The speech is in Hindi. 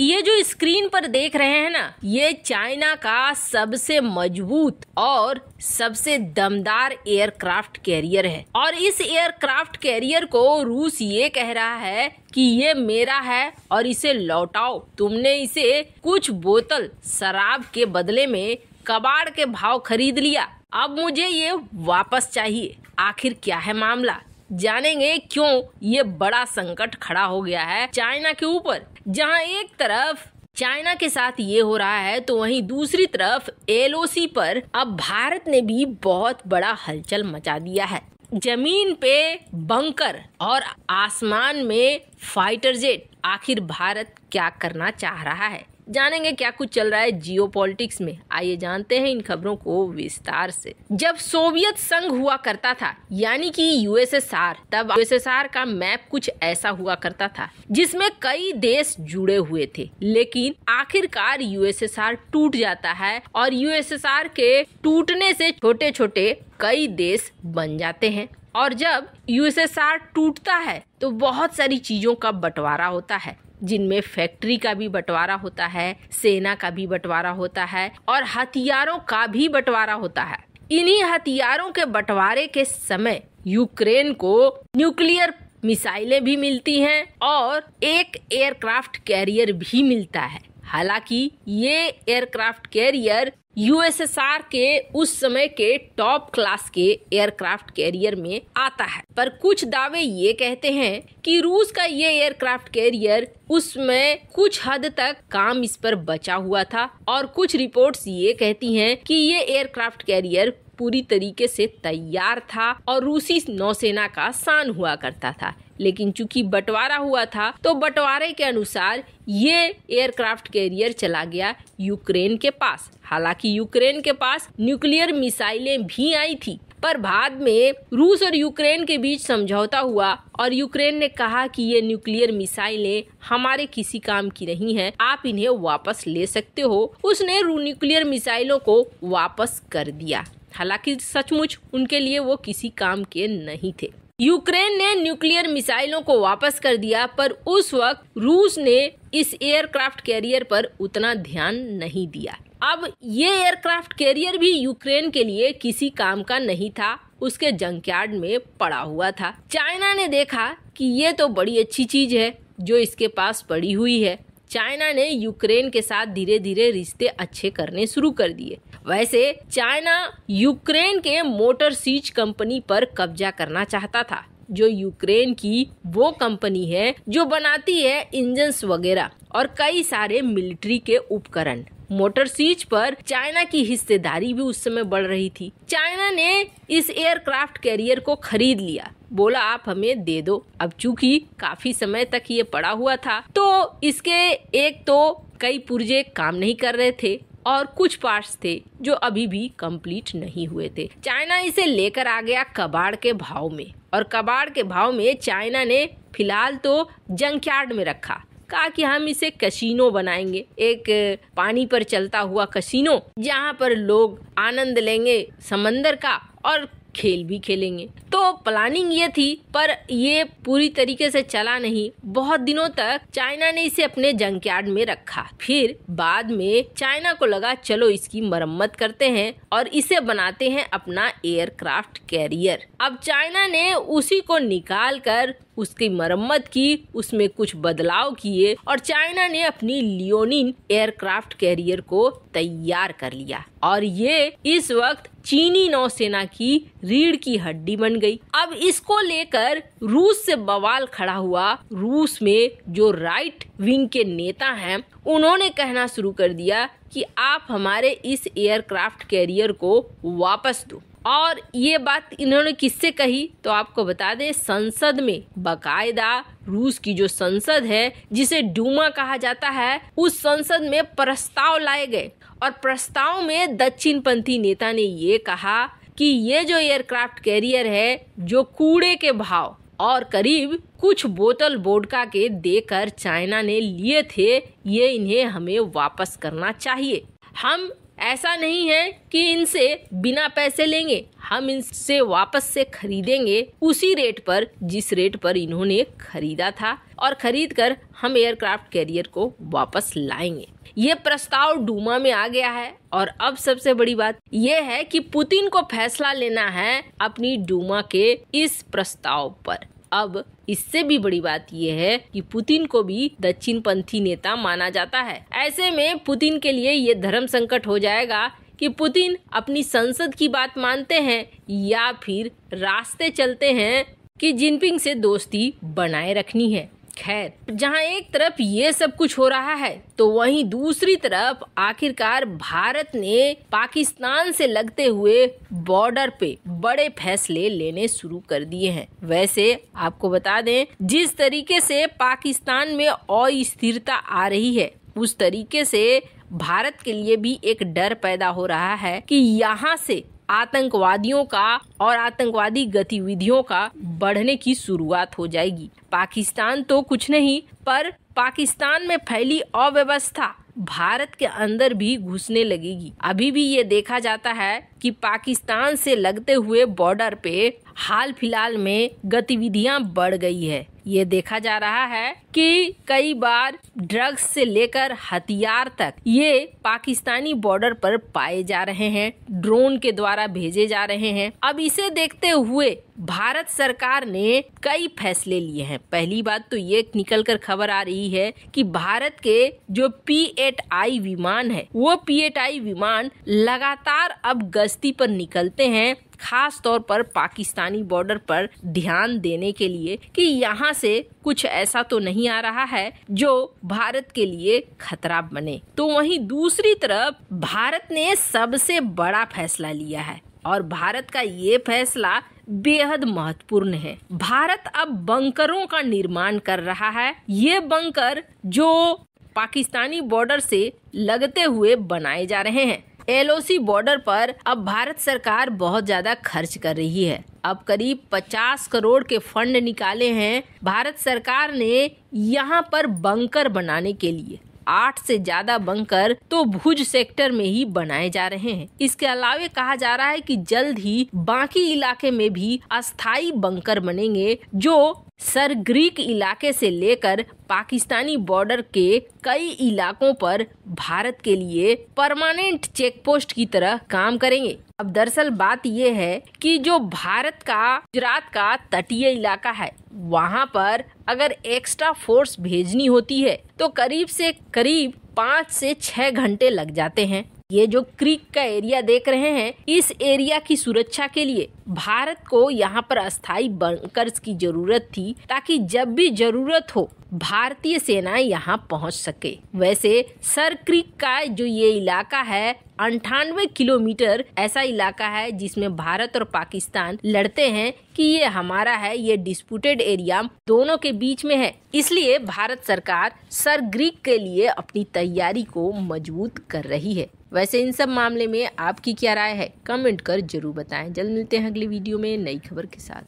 ये जो स्क्रीन पर देख रहे हैं ना, ये चाइना का सबसे मजबूत और सबसे दमदार एयरक्राफ्ट कैरियर है। और इस एयरक्राफ्ट कैरियर को रूस ये कह रहा है कि ये मेरा है और इसे लौटाओ। तुमने इसे कुछ बोतल शराब के बदले में कबाड़ के भाव खरीद लिया, अब मुझे ये वापस चाहिए। आखिर क्या है मामला, जानेंगे क्यों ये बड़ा संकट खड़ा हो गया है चाइना के ऊपर। जहां एक तरफ चाइना के साथ ये हो रहा है तो वहीं दूसरी तरफ LOC पर अब भारत ने भी बहुत बड़ा हलचल मचा दिया है। जमीन पे बंकर और आसमान में फाइटर जेट, आखिर भारत क्या करना चाह रहा है, जानेंगे क्या कुछ चल रहा है जियोपॉलिटिक्स में। आइए जानते हैं इन खबरों को विस्तार से। जब सोवियत संघ हुआ करता था यानी कि USSR, तब USSR का मैप कुछ ऐसा हुआ करता था जिसमें कई देश जुड़े हुए थे। लेकिन आखिरकार USSR टूट जाता है और USSR के टूटने से छोटे छोटे कई देश बन जाते हैं। और जब USSR टूटता है तो बहुत सारी चीजों का बंटवारा होता है, जिनमें फैक्ट्री का भी बंटवारा होता है, सेना का भी बंटवारा होता है और हथियारों का भी बंटवारा होता है। इन्हीं हथियारों के बंटवारे के समय यूक्रेन को न्यूक्लियर मिसाइलें भी मिलती हैं और एक एयरक्राफ्ट कैरियर भी मिलता है। हालांकि ये एयरक्राफ्ट कैरियर USSR के उस समय के टॉप क्लास के एयरक्राफ्ट कैरियर में आता है, पर कुछ दावे ये कहते हैं कि रूस का ये एयरक्राफ्ट कैरियर उसमें कुछ हद तक काम इस पर बचा हुआ था और कुछ रिपोर्ट्स ये कहती हैं कि ये एयरक्राफ्ट कैरियर पूरी तरीके से तैयार था और रूसी नौसेना का शान हुआ करता था। लेकिन चूंकि बंटवारा हुआ था तो बंटवारे के अनुसार ये एयरक्राफ्ट कैरियर चला गया यूक्रेन के पास। हालांकि यूक्रेन के पास न्यूक्लियर मिसाइलें भी आई थी, पर बाद में रूस और यूक्रेन के बीच समझौता हुआ और यूक्रेन ने कहा कि ये न्यूक्लियर मिसाइलें हमारे किसी काम की नहीं है, आप इन्हें वापस ले सकते हो। उसने न्यूक्लियर मिसाइलों को वापस कर दिया। हालांकि सचमुच उनके लिए वो किसी काम के नहीं थे। यूक्रेन ने न्यूक्लियर मिसाइलों को वापस कर दिया, पर उस वक्त रूस ने इस एयरक्राफ्ट कैरियर पर उतना ध्यान नहीं दिया। अब ये एयरक्राफ्ट कैरियर भी यूक्रेन के लिए किसी काम का नहीं था, उसके जंकयार्ड में पड़ा हुआ था। चाइना ने देखा कि ये तो बड़ी अच्छी चीज है जो इसके पास पड़ी हुई है। चाइना ने यूक्रेन के साथ धीरे धीरे रिश्ते अच्छे करने शुरू कर दिए। वैसे चाइना यूक्रेन के मोटर सीच कंपनी पर कब्जा करना चाहता था, जो यूक्रेन की वो कंपनी है जो बनाती है इंजन्स वगैरह और कई सारे मिलिट्री के उपकरण। मोटर सीच पर चाइना की हिस्सेदारी भी उस समय बढ़ रही थी। चाइना ने इस एयरक्राफ्ट कैरियर को खरीद लिया, बोला आप हमें दे दो। अब चूंकि काफी समय तक ये पड़ा हुआ था तो इसके एक तो कई पुर्जे काम नहीं कर रहे थे और कुछ पार्ट्स थे जो अभी भी कंप्लीट नहीं हुए थे। चाइना इसे लेकर आ गया कबाड़ के भाव में, और कबाड़ के भाव में चाइना ने फिलहाल तो जंकयार्ड में रखा। कहा कि हम इसे कैसीनो बनाएंगे, एक पानी पर चलता हुआ कैसीनो जहाँ पर लोग आनंद लेंगे समंदर का और खेल भी खेलेंगे। तो प्लानिंग ये थी, पर ये पूरी तरीके से चला नहीं। बहुत दिनों तक चाइना ने इसे अपने जंकयार्ड में रखा। फिर बाद में चाइना को लगा चलो इसकी मरम्मत करते हैं और इसे बनाते हैं अपना एयरक्राफ्ट कैरियर। अब चाइना ने उसी को निकाल कर उसकी मरम्मत की, उसमें कुछ बदलाव किए और चाइना ने अपनी लियोनिन एयरक्राफ्ट कैरियर को तैयार कर लिया और ये इस वक्त चीनी नौसेना की रीढ़ की हड्डी बन गई। अब इसको लेकर रूस से बवाल खड़ा हुआ। रूस में जो राइट विंग के नेता हैं उन्होंने कहना शुरू कर दिया कि आप हमारे इस एयरक्राफ्ट कैरियर को वापस दो। और ये बात इन्होंने किससे कही तो आपको बता दें, संसद में बाकायदा रूस की जो संसद है जिसे डूमा कहा जाता है, उस संसद में प्रस्ताव लाए गए और प्रस्ताव में दक्षिणपंथी नेता ने ये कहा कि ये जो एयरक्राफ्ट कैरियर है जो कूड़े के भाव और करीब कुछ बोतल वोडका के देकर चाइना ने लिए थे, ये इन्हें हमें वापस करना चाहिए। हम ऐसा नहीं है कि इनसे बिना पैसे लेंगे, हम इनसे वापस से खरीदेंगे उसी रेट पर जिस रेट पर इन्होंने खरीदा था और खरीद कर हम एयरक्राफ्ट कैरियर को वापस लाएंगे। ये प्रस्ताव डूमा में आ गया है और अब सबसे बड़ी बात यह है कि पुतिन को फैसला लेना है अपनी डूमा के इस प्रस्ताव पर। अब इससे भी बड़ी बात यह है कि पुतिन को भी दक्षिणपंथी नेता माना जाता है। ऐसे में पुतिन के लिए ये धर्म संकट हो जाएगा कि पुतिन अपनी संसद की बात मानते हैं या फिर रास्ते चलते हैं कि जिनपिंग से दोस्ती बनाए रखनी है। खैर, जहां एक तरफ ये सब कुछ हो रहा है तो वहीं दूसरी तरफ आखिरकार भारत ने पाकिस्तान से लगते हुए बॉर्डर पे बड़े फैसले लेने शुरू कर दिए हैं। वैसे आपको बता दें, जिस तरीके से पाकिस्तान में अस्थिरता आ रही है उस तरीके से भारत के लिए भी एक डर पैदा हो रहा है कि यहाँ से आतंकवादियों का और आतंकवादी गतिविधियों का बढ़ने की शुरुआत हो जाएगी। पाकिस्तान तो कुछ नहीं, पर पाकिस्तान में फैली अव्यवस्था भारत के अंदर भी घुसने लगेगी। अभी भी ये देखा जाता है कि पाकिस्तान से लगते हुए बॉर्डर पे हाल फिलहाल में गतिविधियां बढ़ गई है। ये देखा जा रहा है कि कई बार ड्रग्स से लेकर हथियार तक ये पाकिस्तानी बॉर्डर पर पाए जा रहे हैं, ड्रोन के द्वारा भेजे जा रहे हैं। अब इसे देखते हुए भारत सरकार ने कई फैसले लिए हैं। पहली बात तो ये निकल कर खबर आ रही है कि भारत के जो P-8I विमान है वो P-8I विमान लगातार अब गश्ती पर निकलते हैं, खास तौर पर पाकिस्तानी बॉर्डर पर ध्यान देने के लिए कि यहाँ से कुछ ऐसा तो नहीं आ रहा है जो भारत के लिए खतरा बने। तो वहीं दूसरी तरफ भारत ने सबसे बड़ा फैसला लिया है और भारत का ये फैसला बेहद महत्वपूर्ण है। भारत अब बंकरों का निर्माण कर रहा है। ये बंकर जो पाकिस्तानी बॉर्डर से लगते हुए बनाए जा रहे हैं। LOC बॉर्डर पर अब भारत सरकार बहुत ज्यादा खर्च कर रही है। अब करीब 50 करोड़ के फंड निकाले हैं भारत सरकार ने यहाँ पर बंकर बनाने के लिए। 8 से ज्यादा बंकर तो भुज सेक्टर में ही बनाए जा रहे हैं। इसके अलावा कहा जा रहा है कि जल्द ही बाकी इलाके में भी अस्थायी बंकर बनेंगे जो सरग्रीक इलाके से लेकर पाकिस्तानी बॉर्डर के कई इलाकों पर भारत के लिए परमानेंट चेक पोस्ट की तरह काम करेंगे। अब दरअसल बात यह है कि जो भारत का गुजरात का तटीय इलाका है वहाँ पर अगर एक्स्ट्रा फोर्स भेजनी होती है तो करीब से करीब 5 से 6 घंटे लग जाते हैं। ये जो क्रीक का एरिया देख रहे हैं, इस एरिया की सुरक्षा के लिए भारत को यहाँ पर अस्थायी बंकर्स की जरूरत थी ताकि जब भी जरूरत हो भारतीय सेनाएं यहाँ पहुँच सके। वैसे सर क्रीक का जो ये इलाका है 98 किलोमीटर ऐसा इलाका है जिसमें भारत और पाकिस्तान लड़ते हैं कि ये हमारा है, ये डिस्प्यूटेड एरिया दोनों के बीच में है। इसलिए भारत सरकार सर क्रीक के लिए अपनी तैयारी को मजबूत कर रही है। वैसे इन सब मामले में आपकी क्या राय है, कमेंट कर जरूर बताएं। जल्द मिलते हैं अगली वीडियो में नई खबर के साथ।